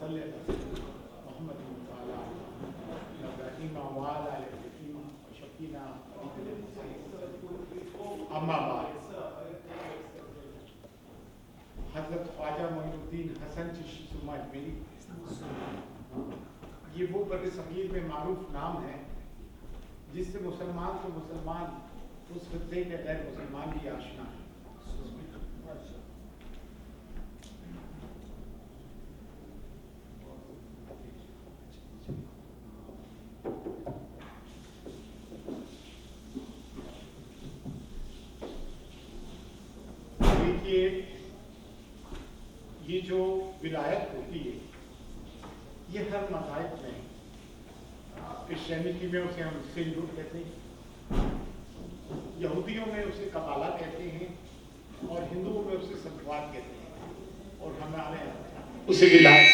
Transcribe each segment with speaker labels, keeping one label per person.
Speaker 1: صلی اللہ محمد تعالی ابراہیم وعلی آل ابراہیم وشفینا اما بعد. حضرت خواجہ معین الدین حسن چشتی ثم اجمیری، یہ وہ بر صغیر میں معروف نام ہے جس سے مسلمان کو مسلمان اس خطے کے غیر مسلمان بھی آشنا ہے. دیکھیے، یہ جو ولایت ہوتی ہے یہ ہر مذاہب میں، کرسچینٹی میں اسے ہم سینڈوٹ کہتے ہیں، یہودیوں میں اسے کبالہ کہتے ہیں، اور ہندوؤں میں اسے سنتوار کہتے ہیں، اور ہمارے یہاں اسے ولایت،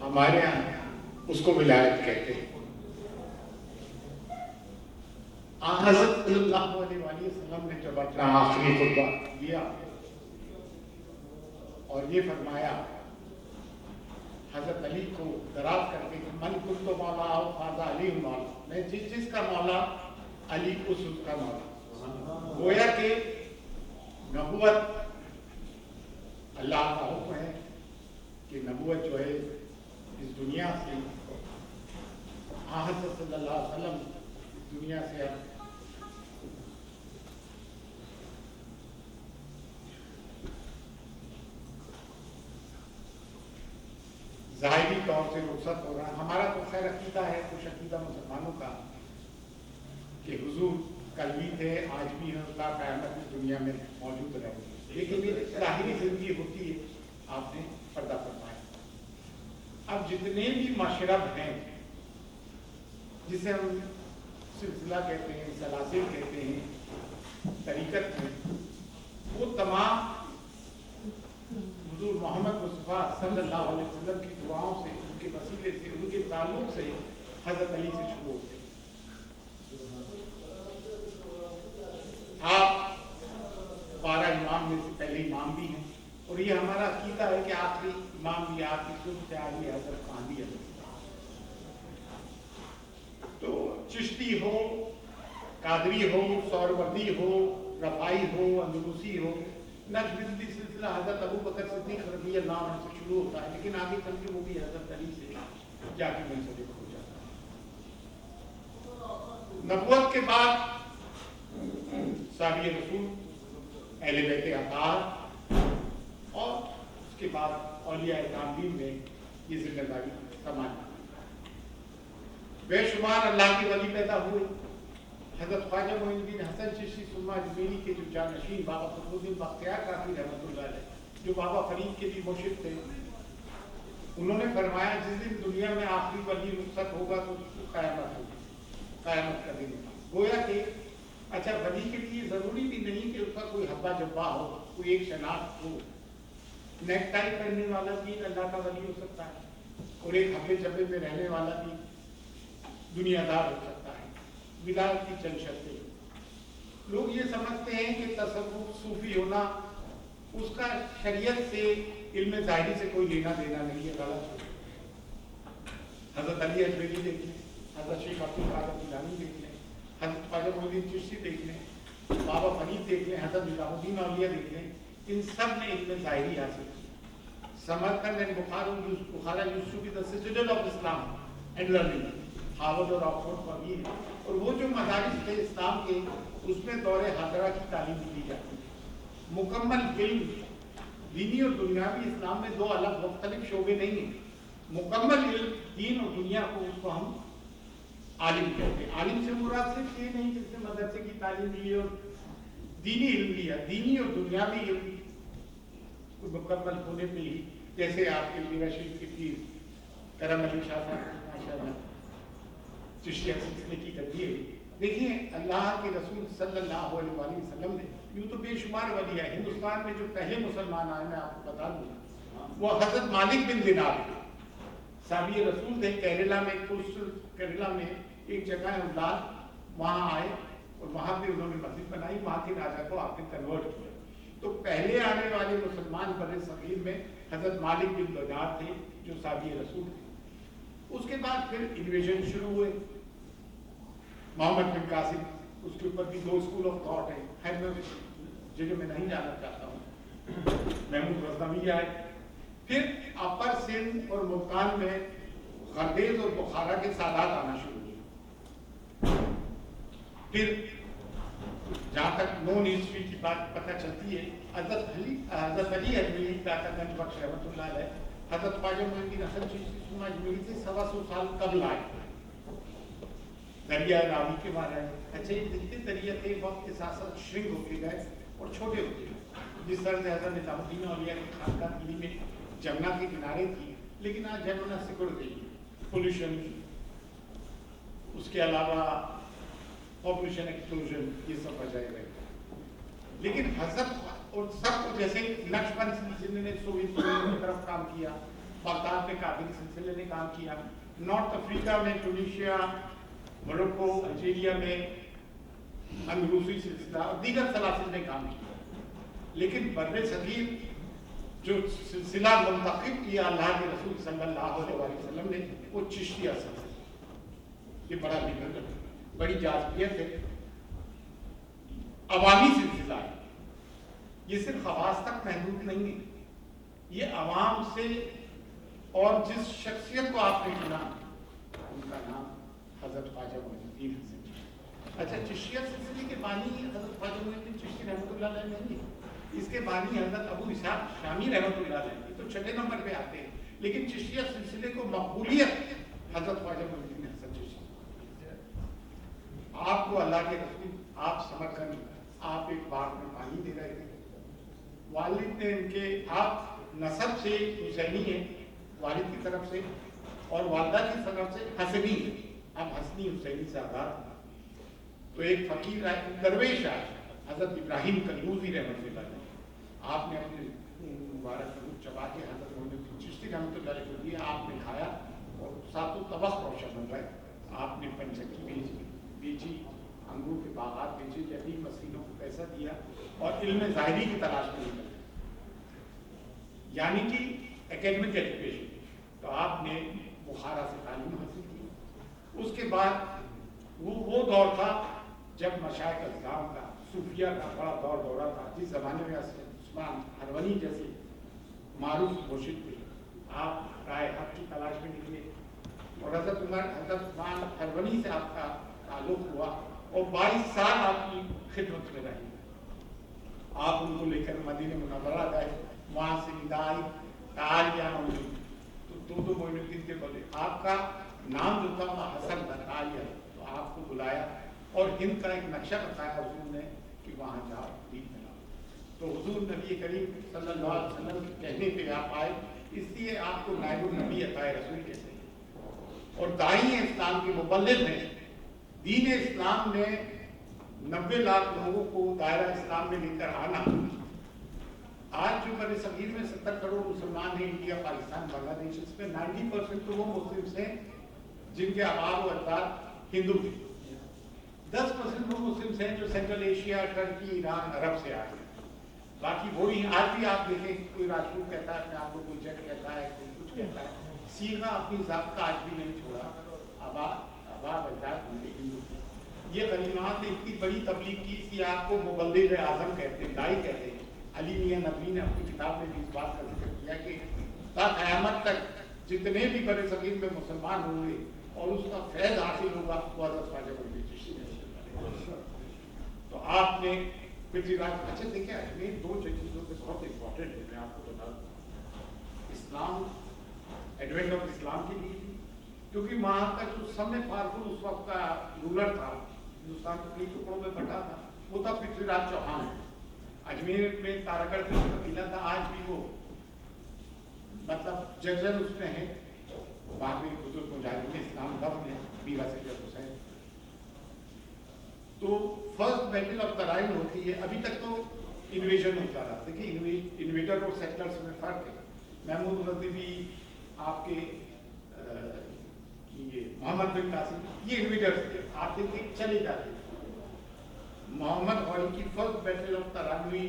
Speaker 1: ہمارے یہاں اس کو ولایت کہتے ہیں. حضرت صلی اللہ علیہ وسلم نے جب اپنا آخری خطبہ دیا اور یہ فرمایا حضرت علی کو دراز کر کے کہ من کنت مولا او فاذا علی مولا، میں جس کا مولا علی اس کا مولا. گویا کہ نبوت اللہ کا حکم ہے کہ نبوت جو ہے اس دنیا سے، حضرت صلی اللہ علیہ وسلم اس دنیا سے اب ظاہری طور سے رخصت ہو رہا ہے. ہمارا تو خیر عقیدہ ہے، کچھ عقیدہ مسلمانوں کا، کہ حضور کل بھی تھے، آج بھی ہیں، اللہ قیامت اس دنیا میں موجود رہے. لیکن یہ ظاہری زندگی ہوتی ہے، آپ نے پردہ فرمایا. اب جتنے بھی مشرب ہیں جسے ہم سلسلہ کہتے ہیں، سلاسل کہتے ہیں طریقت میں، وہ تمام حضور محمد مصطفیٰ صلی اللہ علیہ وسلم کی دعاؤں سے، ان کے وسیلے سے، ان کے تعلق سے حضرت علی سے شروع ہوتے ہیں. آپ 12 امام میں سے پہلے امام بھی ہیں، اور یہ ہمارا عقیدہ ہے کہ آخری امام بھی آپ کی سن سے آگے حضرت قادری حضرت. تو چشتی ہو، قادری ہو، سہروردی ہو، رفاعی ہو، اندلوسی ہو، نقشبندی سلسلہ حضرت ابو بکر صدیق رضی اللہ عنہ سے شروع ہوتا ہے، لیکن آگے چل کے وہ بھی حضرت علی سے جا کے منسلک ہو جاتا ہے. نبوت کے بعد صحابہ رسول، اہل بیت اطہار، اور اس کے بعد اولیاء کاملین میں یہ ذمہ داری سماجی. بے شمار اللہ کے ولی پیدا ہوئے. حضرت خواجہ معین الدین حسن چشتی ثم اجمیری کے جو جانشین بابا فخر الدین بختیار کاکی رحمۃ اللہ علیہ، جو بابا فرید کے بھی مرشد تھے، انہوں نے فرمایا جس دن دنیا میں آخری ولی رخصت ہوگا تو اس کو قیامت ہوگی، قیامت کا دن. گویا کہ اچھا ولی کے لیے ضروری بھی نہیں کہ اس کا کوئی حبہ جبہ ہو، کوئی ایک شناخت ہو. نیک ٹائی پہننے والا بھی اللہ کا ولی ہو سکتا ہے، اور ایک حبے جبے میں رہنے والا بھی دنیا دار ہو سکتا ہے. ولایت کی چند شرطیں. لوگ یہ سمجھتے ہیں کہ تصوف صوفی ہونا اس کا شریعت سے، علم ظاہری سے کوئی لینا دینا نہیں ہے، غلط ہے. حضرت علی اجمیری دیکھ لیں، حضرت شیخ عبد القادر جیلانی دیکھ لیں، حضرت خواجہ معین الدین چشتی دیکھ لیں، بابا فرید دیکھ لیں، حضرت نظام الدین اولیاء دیکھ لیں، ان سب نے علم ظاہری حاصل کی. Samarkand and Bukhara used to be the citadel of Islam and learning. Harvard اور آکسفورڈ پر بھی ہے، اور وہ جو مدارس تھے اسلام کے، اس میں دور حاضرہ کی تعلیم دی جاتی ہے. مکمل علم، دینی اور دنیاوی، اسلام میں دو الگ مختلف شعبے نہیں ہیں. مکمل علم دین اور دنیا کو، اس کو ہم عالم کہتے ہیں. عالم سے مراد صرف یہ نہیں جس نے مدرسے کی تعلیم لی اور دینی علم لیا، دینی اور دنیاوی علم کو مکمل ہونے پہ ہی، جیسے آپ کے میرا شریف کی پیر کرم علی شاہ صاحب ماشاء اللہ چشتیہ سلسلے کی تدبیر. دیکھیے اللہ کے رسول صلی اللہ علیہ وسلم نے، یوں تو بے شمار ولی ہے. ہندوستان میں جو پہلے مسلمان آئے، میں آپ کو بتا دوں، وہ حضرت مالک بن دینار تھے، صحابی رسول تھے. کیرلا میں، کیرلا میں ایک جگہ ہے اولاد، وہاں آئے اور وہاں پہ انہوں نے مسجد بنائی. وہاں کے راجا کو آپ نے کنورٹ کیا. تو پہلے آنے والے مسلمان بر صغیر میں حضرت مالک بن دینار تھے جو صحابی رسول تھے. اس کے بعد پھر انویژن شروع ہوئے. محمد بن قاسم, اس کے اوپر بھی 2 اسکول آف تھاٹ ہیں. خیر میں جگہ میں نہیں جانا چاہتا ہوں. محمود غزنوی آئے. پھر اپر سندھ اور ملتان میں غردیز اور بخارا کے سادات آنا شروع ہوئے. پھر جہاں تک نون ہسٹری کی بات پتہ چلتی ہے, حضرت علی اجمیری داتا گنج بخش رحمۃ اللہ علیہ حضرت خواجہ معین الدین حسن چشتی سرمہ اجمیری سے 125 سال قبل آئے. دریا راوی کے بارے میں اچھا یہ جتنے دریا تھے وقت کے ساتھ ساتھ شرنک ہوتے گئے اور چھوٹے ہوتے گئے. جس طرح سے حضرت نظام الدین اولیاء کی خانقاہ دلی میں جمنا کے کنارے تھی, لیکن آج جمنا سکڑ گئی. پولوشن, اس کے علاوہ پاپولیشن ایکسپلوژن, یہ سب وجہ رہے. لیکن حضرت اور سب کو جیسے نقش بند سلسلے نے سوویت یونین کی طرف کام کیا, بغداد میں قابل سلسلے نے کام کیا, نارتھ افریقہ میں ٹونیشیا, موروکو, الجیریا میں اندلوسی سلسلہ اور دیگر سلاسل نے کام کیا. لیکن بر صغیر جو سلسلہ منتخب کیا اللہ کے رسول صلی اللہ علیہ وسلم نے, وہ چشتیہ سلسلہ. یہ بڑا بڑی جاذبیت ہے, عوامی سلسلہ ہے. یہ صرف خواص تک محدود نہیں ہے, یہ عوام سے, اور جس شخصیت کو آپ نے چنا ان کا نام حضرت خواجہ معین الدین حسن. اچھا, چشتیہ سلسلے کے بانی حضرت خواجہ معین الدین چشتی رحمۃ اللہ علیہ نہیں ہے, اس کے بانی حضرت ابو اسحاق شامی رحمۃ اللہ علیہ, تو 6 نمبر پہ آتے ہیں. لیکن چشتیہ سلسلے کو مقبولیت حضرت خواجہ معین الدین حسن چشتی. آپ کو اللہ کے رسول, آپ سمجھ کر آپ ایک باغ میں پانی دے رہے تھے, والد نے ان کے, آپ نسب سے حسینی ہیں والد کی طرف سے, اور والدہ کی طرف سے حسنی ہیں, آپ حسنی حسینی سے آزاد. تو ایک فقیر درویش آئے حضرت ابراہیم کنوزی رحمۃ اللہ علیہ, آپ نے اپنے مبارک روح چبا کے حضرت معین الدین چشتی رحمۃ اللہ علیہ کو دیا. آپ نے کھایا اور ساتوں طبق روشن ہو گئے. آپ نے پنچکی بیچی, انگور کے باغات بیچے, یتیم مسکینوں کو پیسہ دیا, اور علم ظاہری کی تلاش میں نکل, یعنی کہ اکیڈمک ایجوکیشن. تو آپ نے بخارا سے تعلیم حاصل کی. اس کے بعد وہ دور تھا جب مشائخ اسلام کا, صوفیہ کا بڑا دورہ تھا, جس زمانے میں عثمان حرونی جیسے معروف مرشد تھے. آپ رائے حق کی تلاش میں نکلے, اور حضرت عثمان حرونی سے آپ کا تعلق ہوا, اور 22 سال آپ کی خدمت میں رہے. آپ ان کو لے کر مدینہ منورہ گئے, وہاں سے ندائی تعالیہ موجود, تو دو معین الدین کے بولے, آپ کا نام جو تھا وہ حسن تھا, تعالیہ, تو آپ کو بلایا اور ہند کا ایک نقشہ بتایا حضور نے کہ وہاں جاؤ دین بناؤ. تو حضور نبی کریم صلی اللہ علیہ وسلم کے کہنے پہ آپ آئے, اس لیے آپ کو نائب النبی عطائے رسول کہتے ہیں, اور داعی اسلام کے مبلغ ہیں. دین اسلام نے 90 لاکھ لوگوں کو دائرہ اسلام میں لے کر آنا. آج جو بر صغیر میں 70 کروڑ مسلمان ہیں, انڈیا, پاکستان, بنگلہ دیش, اس میں 90% تو وہ مسلمس ہیں جن کے آباء و اجداد ہندو تھے. 10% وہ مسلمس ہیں جو سینٹرل ایشیا, ٹرکی, ایران, عرب سے آئے ہیں. باقی وہی آج بھی آپ دیکھیں, کوئی راجپوت کہتا ہے اپنے آپ کو, کوئی جٹ کہتا ہے, کوئی کچھ کہتا ہے. سیغہ اپنی ذات کا آج بھی نہیں چھوڑا, آباء اجداد ان کے ہندو تھے. یہ غنیمات نے اتنی بڑی تبلیغ کی کہ آپ کو مبلغ اعظم کہتے ہیں, داعی کہتے ہیں. علی میاں ندوی نے اپنی کتاب میں بھی اس بات کا ذکر کیا کہ تا قیامت تک جتنے بھی بر صغیر میں مسلمان ہوں گے اور اس کا فیض حاصل ہوگا, وہ حضرت خواجہ معین الدین چشتی ہے. تو آپ نے پھر اچھا دیکھیں, اجمیر 2 چیزوں پہ بہت امپورٹنٹ ہے, میں آپ کو بتا دوں. اسلام, ایڈوینٹ آف اسلام کے لیے, کیونکہ وہاں کا جو سب میں پاورفل اس وقت کا رولر تھا, ہندوستان کو کئی ٹکڑوں میں بٹا تھا, وہ تھا پرتھوی راج چوہان. اجمیر میں تارکڑ کا قبیلہ تھا, آج بھی وہ مطلب ججر اس میں ہے. بعد میں بزرگ مجاہدین اسلام دفن ہے, بیرا سید حسین. تو فرسٹ بیٹل آف ترائن ہوتی ہے. ابھی تک تو انویژن ہوتا رہا. دیکھیے انویٹر اور سیٹلرس میں فرق ہے. محمود غزنوی, آپ کے یہ محمد بن قاسم, یہ انویٹرس تھے, آتے تھے چلے جاتے تھے. محمد غوری کی فرسٹ بیٹل آف ترائن ہوئی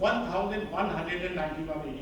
Speaker 1: 1191 AD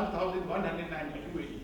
Speaker 1: 1192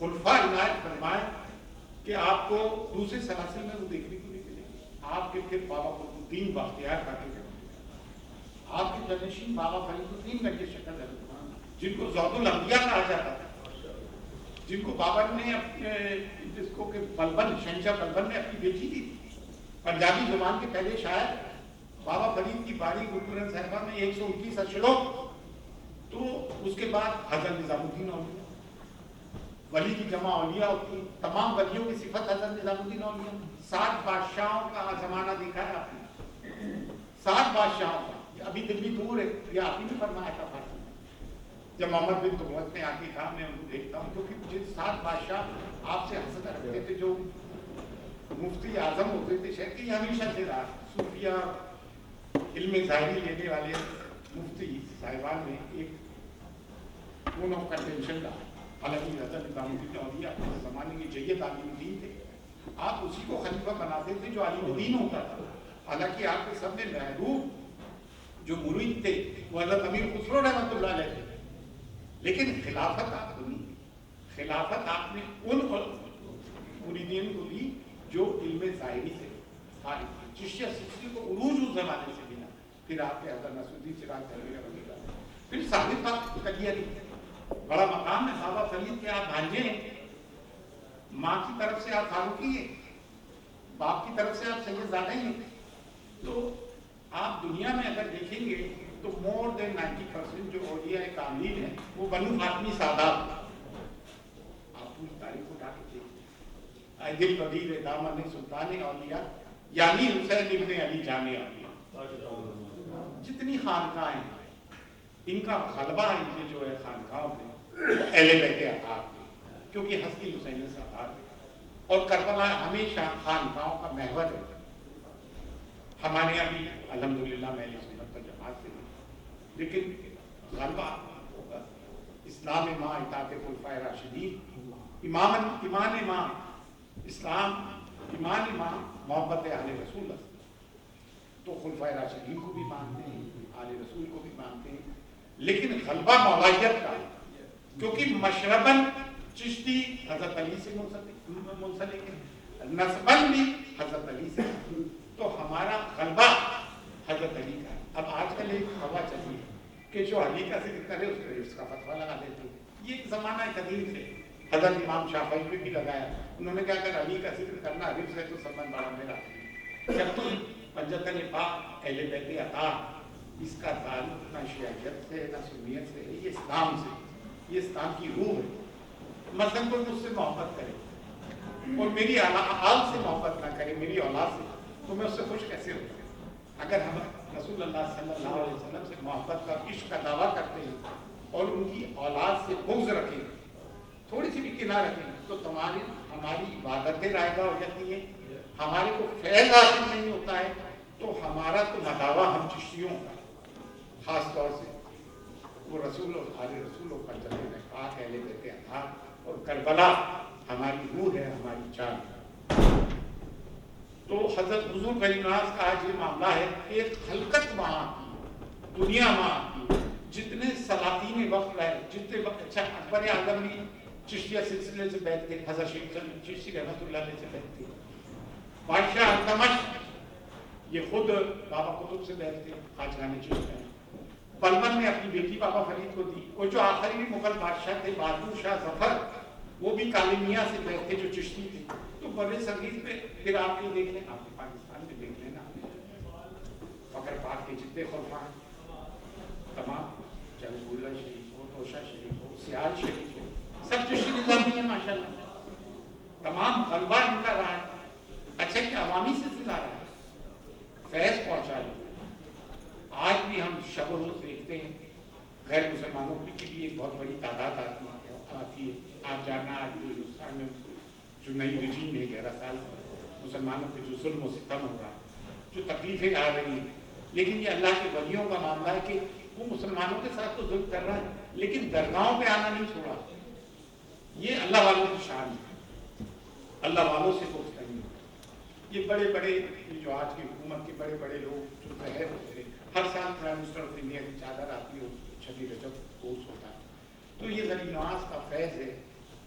Speaker 1: خلفاء عنایت فرمائے کہ آپ کو دوسرے سلاسل میں وہ دیکھنے کو نہیں ملے گی. آپ کے پھر بابا قطب الدین بختیار کاکی کے آپ کے جانشین بابا فرید الدین میں یہ شکل ہے جن کو زود الانبیاء کہا جاتا تھا, جن کو بابر نے اپنے جس کو کہ بلبن شہنشاہ بلبن نے اپنی بیٹی دی تھی. پنجابی زبان کے پہلے شاعر بابا فرید کی باری گرگرن صاحبہ میں 129 اشلوک, تو اس کے بعد حضرت نظام الدین اولیاء, ولی کی جمع اولیاء ہوتی ہیں, تمام ولیوں کی صفت حضرت نظام الدین اولیاء. 7 بادشاہوں کا زمانہ دیکھا ہے آپ نے, 7 بادشاہوں کا. ابھی دلی دور ہے, یہ آپ ہی نے فرمایا تھا فارسی میں جب محمد بن تغلق نے آ کے کہا میں ان کو دیکھتا ہوں, کیونکہ مجھے 7 بادشاہ آپ سے حسد رکھتے تھے. جو مفتی اعظم ہوتے تھے شہر کے, یہ ہمیشہ سے رہا صوفیہ علم ظاہری لینے والے مفتی صاحبان میں ایک کون آف کنٹینشن رہا. حالانکہ حضرت نظام الدین اولیاء اپنے زمانے کے جید عالم دین تھے, آپ اسی کو خلیفہ بناتے تھے جو عالم دین ہوتا تھا. حالانکہ آپ کے سب میں محبوب جو مرید تھے وہ حضرت امیر خسرو رحمۃ اللہ علیہ تھے, لیکن خلافت آپ کو نہیں, خلافت آپ نے ان مریدین کو دی جو علم ظاہری سے خارج تھے. چشتیہ سلسلے کو عروج اس زمانے سے ملا, پھر آپ کے حضرت نصرالدین سراج دہلوی رحمۃ اللہ, پھر ثابت بات کلیری بڑا مقام ہے. بابا فرید کے آپ بھانجے ہیں, ماں کی طرف سے آپ فاروقی ہیں, باپ کی طرف سے آپ سید زادہ ہیں, تو آپ دنیا میں اگر دیکھیں گے تو مور دین 90% جو اولیاء کاملین ہیں وہ بنو فاطمی سادات. آپ پوری تاریخ اٹھا کے دیکھیں, دل بدیر دامن سلطان اولیاء یعنی حسین ابن علی جامع اولیاء. جتنی خانقاہیں ہیں ان کا غلبہ ان کے جو ہے خانقاہوں میں اہل بیت اطہار تھے, کیونکہ ہستی حسین سادات ہے, اور کربلا ہمیشہ خانقاہوں کا محور ہے. ہمارے یہاں بھی الحمدللہ میں سنت پر جماعت سے ہوں, لیکن غلبہ ہوگا اسلام ماں اطاعت خلفائے راشدین, ایمان ماں اسلام, ایمان ماں محبت اہل رسول. تو خلفائے راشدین کو بھی مانتے ہیں, اہل رسول کو بھی مانتے ہیں, لیکن غلبہ مولائیت کا, کیونکہ مشرباً چشتی حضرت علی سے منسلک ہے, نسباً بھی حضرت علی سے, تو ہمارا غلبہ حضرت علی کا ہے. اب آج کل ایک ہوا چلی ہے کہ جو علی کا ذکر کرے اس کا فتویٰ لگا دیتے ہیں. یہ ایک زمانہ قدیم سے حضرت امام شافعی نے بھی لگایا. انہوں نے کہا اگر علی کا ذکر کرنا حفظ ہے تو سبن بڑا میرا, جب تو پنجتن پاک اہل بیت اطہار اس کا تعلق نہ شیعیت سے نہ سنیت سے, یہ اسلام سے, یہ اسلام کی روح ہے. مثلاً کوئی مجھ سے محبت کرے اور میری آل سے محبت نہ کرے, میری اولاد سے, تو میں اس سے خوش کیسے ہوتا ہوں؟ اگر ہم رسول اللہ صلی اللہ علیہ وسلم سے محبت کا عشق کا دعویٰ کرتے ہیں اور ان کی اولاد سے بغض رکھیں, تھوڑی سی بھی کنار رکھیں, تو ہماری عبادتیں رائگاں ہو جاتی ہیں, ہمارے کو فیض حاصل نہیں ہوتا ہے. تو ہمارا تو مداوع ہم چشتیوں کا خاص طور سے وہ رسول اور آل رسول اور پنجتن میں پاک اہل بیت اطہار اور کربلا ہماری روح ہے, ہماری جان. تو حضرت حضور غریب نواز کا آج یہ معاملہ ہے, ایک خلقت وہاں کی, دنیا وہاں کی, جتنے سلاطین وقت رہے, جتنے وقت, اچھا اکبر اعظم بھی چشتیہ سلسلے سے بیٹھ کے, حضرت شیخ چشتی رحمۃ اللہ علیہ سے بیٹھ کے, بادشاہ التمش یہ خود بابا قطب سے بیٹھ کے, خواجہ چشتی بلبن نے اپنی بیٹی بابا فرید کو دی. اور جو آخری مغل بادشاہ تھے بہادر شاہ ظفر, وہ بھی کالمیہ سے بیٹھے جو چشتی تھے. تو بڑے صغیر پہ پھر آپ یہ دیکھ لیں, آپ کے پاکستان میں دیکھ لینا, فخر پاک کے جتنے خلفاء تمام, چاہے بلّہ شریف ہو, توشہ شریف ہو, سیال شریف ہو, سب چشتی نظامی ہیں ماشاء اللہ. تمام غلبہ ان کا رہا ہے. اچھا کہ عوامی سلسلہ رہا ہے, فیض پہنچا لیں. آج بھی ہم شب و روز دیکھتے ہیں غیر مسلمانوں کی بھی ایک بہت بڑی تعداد آتی ہے. آپ جاننا آج ہندوستان میں جو نئی رجیم ہے 11 سال مسلمانوں پہ جو ظلم و ستم ہو رہا ہے, جو تکلیفیں آ رہی ہیں, لیکن یہ اللہ کے ولیوں کا معاملہ ہے کہ وہ مسلمانوں کے ساتھ تو ظلم کر رہا ہے, لیکن درگاہوں پہ آنا نہیں چھوڑا. یہ اللہ والوں کی شان ہے, اللہ والوں سے کچھ نہیں. یہ بڑے بڑے جو آج کی حکومت کے بڑے بڑے لوگ جو ظاہر ہوتے ہیں, ہر سال پرائم منسٹر آف انڈیا کی چادر آتی ہے, 26 رجب کورس ہوتا ہے. تو یہ غریب نواز کا فیض ہے,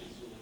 Speaker 1: 100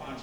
Speaker 1: 5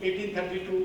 Speaker 1: 1832,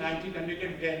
Speaker 1: 1910,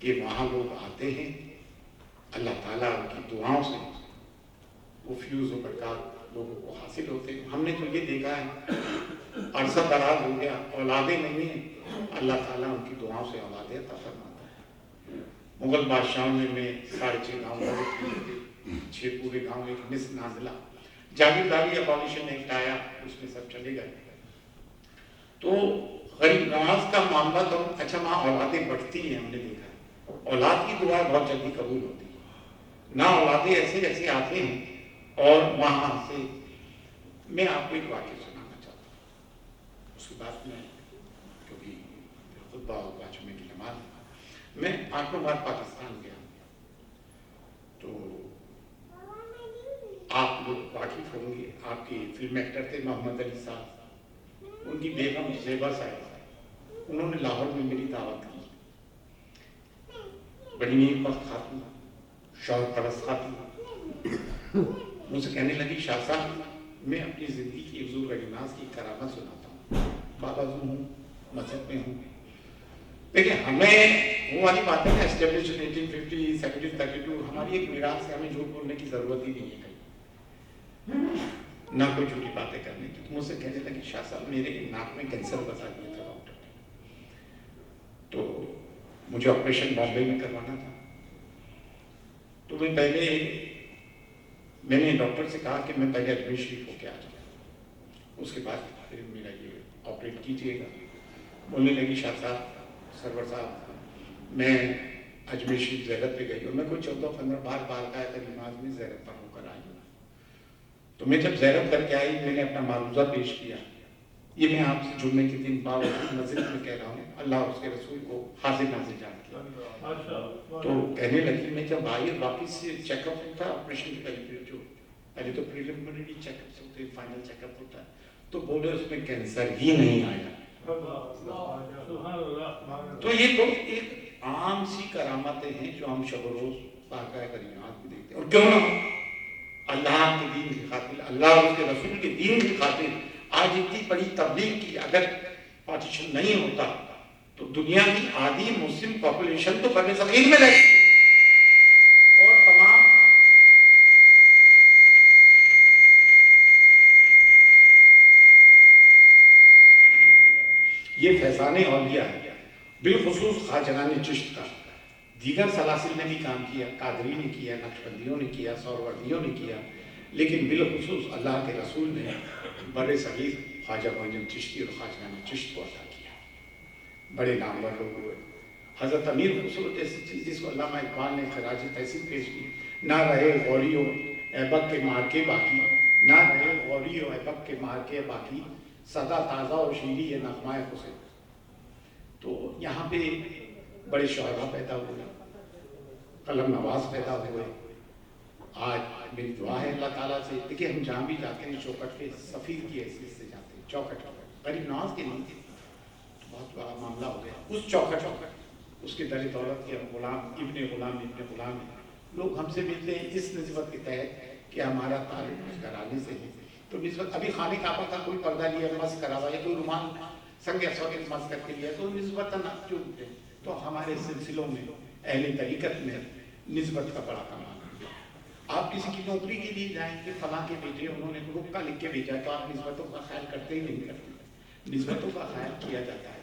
Speaker 1: کہ وہاں لوگ آتے ہیں، اللہ تعالیٰ ان کی دعاؤں سے وہ فیوز و برکات لوگوں کو حاصل ہوتے ہیں۔ ہم نے تو یہ دیکھا ہے عرصہ دراز ہو گیا اولادیں نہیں ہیں، اللہ تعالیٰ ان کی دعاؤں سے اولادیں عطا فرماتا ہے۔ مغل بادشاہوں میں 6.5 گاؤں 6 پورے گاؤں ایک مصر نازلہ، جاگیرداری ابالیشن ایکٹ آیا، اس میں سب چلے گئے۔ تو غریب نواز کا معاملہ تو اچھا وہاں اولادیں بڑھتی ہیں، ہم نے دیکھا اولاد کی دعا بہت جلدی قبول ہوتی ہے، نہ اولادیں ایسے ایسے آتے ہیں۔ اور وہاں سے میں آپ کو ایک واقعہ سنانا چاہتا ہوں، اس کے بعد میں کیونکہ خطبہ اور جمعے کی نماز میں آٹھوں بار پاکستان گیا، تو آپ لوگ واقف ہوں گے، آپ کے فلم ایکٹر تھے محمد علی صاحب، ان کی بیگم زیبا صاحب، انہوں نے لاہور میں میری دعوت کی، بڑی نیک بخت خاتون، شوہر پرست خاتون، مجھ سے کہنے لگی شاہ صاحب میں اپنی زندگی کی حضور علی ناز کی کرامت سناتا ہوں، بابا زوں ہوں، مسجد میں ہوں۔ دیکھیں ہمیں وہ والی بات ہے نا اسٹیبلش 1850 1732، ہماری ایک میراث ہے، ہمیں جھوٹ بولنے کی ضرورت ہی نہیں ہے کہیں، نہ کوئی جھوٹی باتیں کرنے کی۔ مجھ سے کہنے لگی شاہ صاحب میرے ناک میں کینسر بتا دیا تھا ڈاکٹر نے، تو مجھے آپریشن بامبے میں کروانا تھا، تو میں نے ڈاکٹر سے کہا کہ میں پہلے اجمیر شریف ہو کے آ جاؤں، اس کے بعد پھر میرا یہ آپریٹ کیجیے گا۔ بولنے لگی شاہ صاحب سرور صاحب میں اجمیر شریف زیارت پہ گئی ہوں، میں کوئی 14-15 بار کا ہے نماز میں زیارت پر ہو کر آئی ہوں، تو میں جب زیارت کر کے آئی میں نے اپنا معروضہ پیش کیا، یہ میں آپ سے جمعے کے دن مسجد میں کہہ رہا ہوں، اللہ اس کے رسول کو حاضر نازل جان کیا۔ تو کہنے لگی میں جب آئی واپس سے چیک اپ ہوتا آپریشن کے پہلے تو پریلیمنری چیک اپ ہوتے ہیں، فائنل چیک اپ ہوتا ہے، تو بولے اس میں کینسر ہی نہیں آیا۔ تو یہ تو ایک عام سی کرامتیں ہیں جو ہم شب و روز واقعہ کریمات میں دیکھتے ہیں، اور کیوں نہ اللہ کے دین کی خاطر، اللہ اور اس کے رسول کے دین کی خاطر آج اتنی بڑی تبلیغ کی، اگر پارٹیشن نہیں ہوتا تو دنیا کی آدھی مسلم پاپولیشن تو بر صغیر میں رہتی اور تمام یہ فیضان اولیاء ہے، بالخصوص خواجگان چشت کا، دیگر سلاسل نے بھی کام کیا، قادری نے کیا، نقشبندیوں نے کیا، سہروردیوں نے کیا، لیکن بالخصوص اللہ کے رسول نے بر صغیر خواجہ معین چشتی اور خواجگان چشت کو عطا کیا، بڑے نامور لوگ ہوئے۔ حضرت امیر خسرو جیسی چیز جس کو علامہ اقبال نے خراج تحسین پیش کی، نہ رہے غوری و ایبک کے مارکے باقی، نہ رہے غوری و ایبک کے مارکے باقی، صدا تازہ و شیریں یہ نغمہ حسین۔ تو یہاں پہ بڑے شعراء پیدا ہوئے، قلم نواز پیدا ہوئے۔ آج میری دعا ہے اللہ تعالیٰ سے، دیکھیں ہم جہاں بھی جاتے ہیں چوکٹ کے سفیر کی حیثیت سے جاتے ہیں، چوکٹ غریب نواز کے نہیں تھے، بہت بڑا معاملہ ہو گیا اس چوکٹ اس کے در دولت کے غلام ابن غلام ہیں، لوگ ہم سے ملتے ہیں اس نسبت کے تحت کہ ہمارا تعلق اس گھرانے سے ہے، تو نسبت ابھی خانہ کعبہ کا کوئی پردہ لیا مس کرا ہوا یا کوئی رومال سنگ اسود مس کر کے لیا تو نسبتاً چونتے ہیں، تو ہمارے سلسلوں میں اہل طریقت میں نسبت کا بڑا کمال ہے۔ آپ کسی کی نوکری کے لیے جائیں کہ فلاں کے بیٹے انہوں نے گروپ کا لکھ کے بھیجا تو آپ نسبتوں کا خیال کرتے ہی نہیں کرتے، نسبتوں کا خیال کیا جاتا ہے،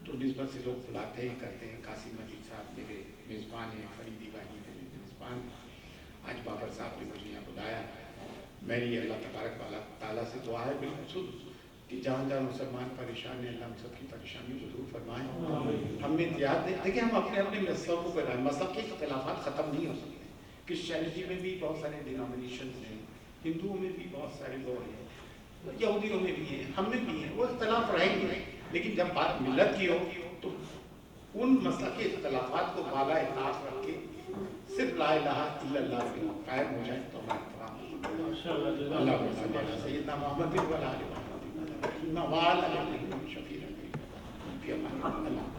Speaker 1: تو نسبت سے لوگ بلاتے ہیں کرتے ہیں۔ قاسم مجید صاحب میرے میزبان ہیں، فریدی بھائی میرے میزبان ہیں، آج بابر صاحب نے مجھے یہاں بلایا، میری اللہ تبارک تعالیٰ سے دعا ہے بالخصوص کہ جہاں جہاں مسلمان پریشان ہیں اللہ ہم سب کی پریشانی کو دور فرمائیں، ہم میں اتحاد دیں۔ دیکھیں ہم اپنے اپنے مذہب کو بنائیں، مذہب کے اختلافات ختم نہیں ہو سکتے، کرسچینٹی میں بھی بہت سارے ڈینامینیشنز ہیں، ہندوؤں میں بھی بہت سارے لوگ ہیں، یہودیوں میں بھی ہیں، ہم میں بھی ہیں، وہ اختلاف رہیں گے، لیکن جب بات ملت کی ہو تو ان مسلک کے اختلافات کو بالا اطاعت رکھ کے صرف لا الہ الا اللہ سے قائم ہو جائیں تو ہمارا تمام اللہ سیدنا محمد وعلی آلہ محمد وعلی آلہ شفیع اللہ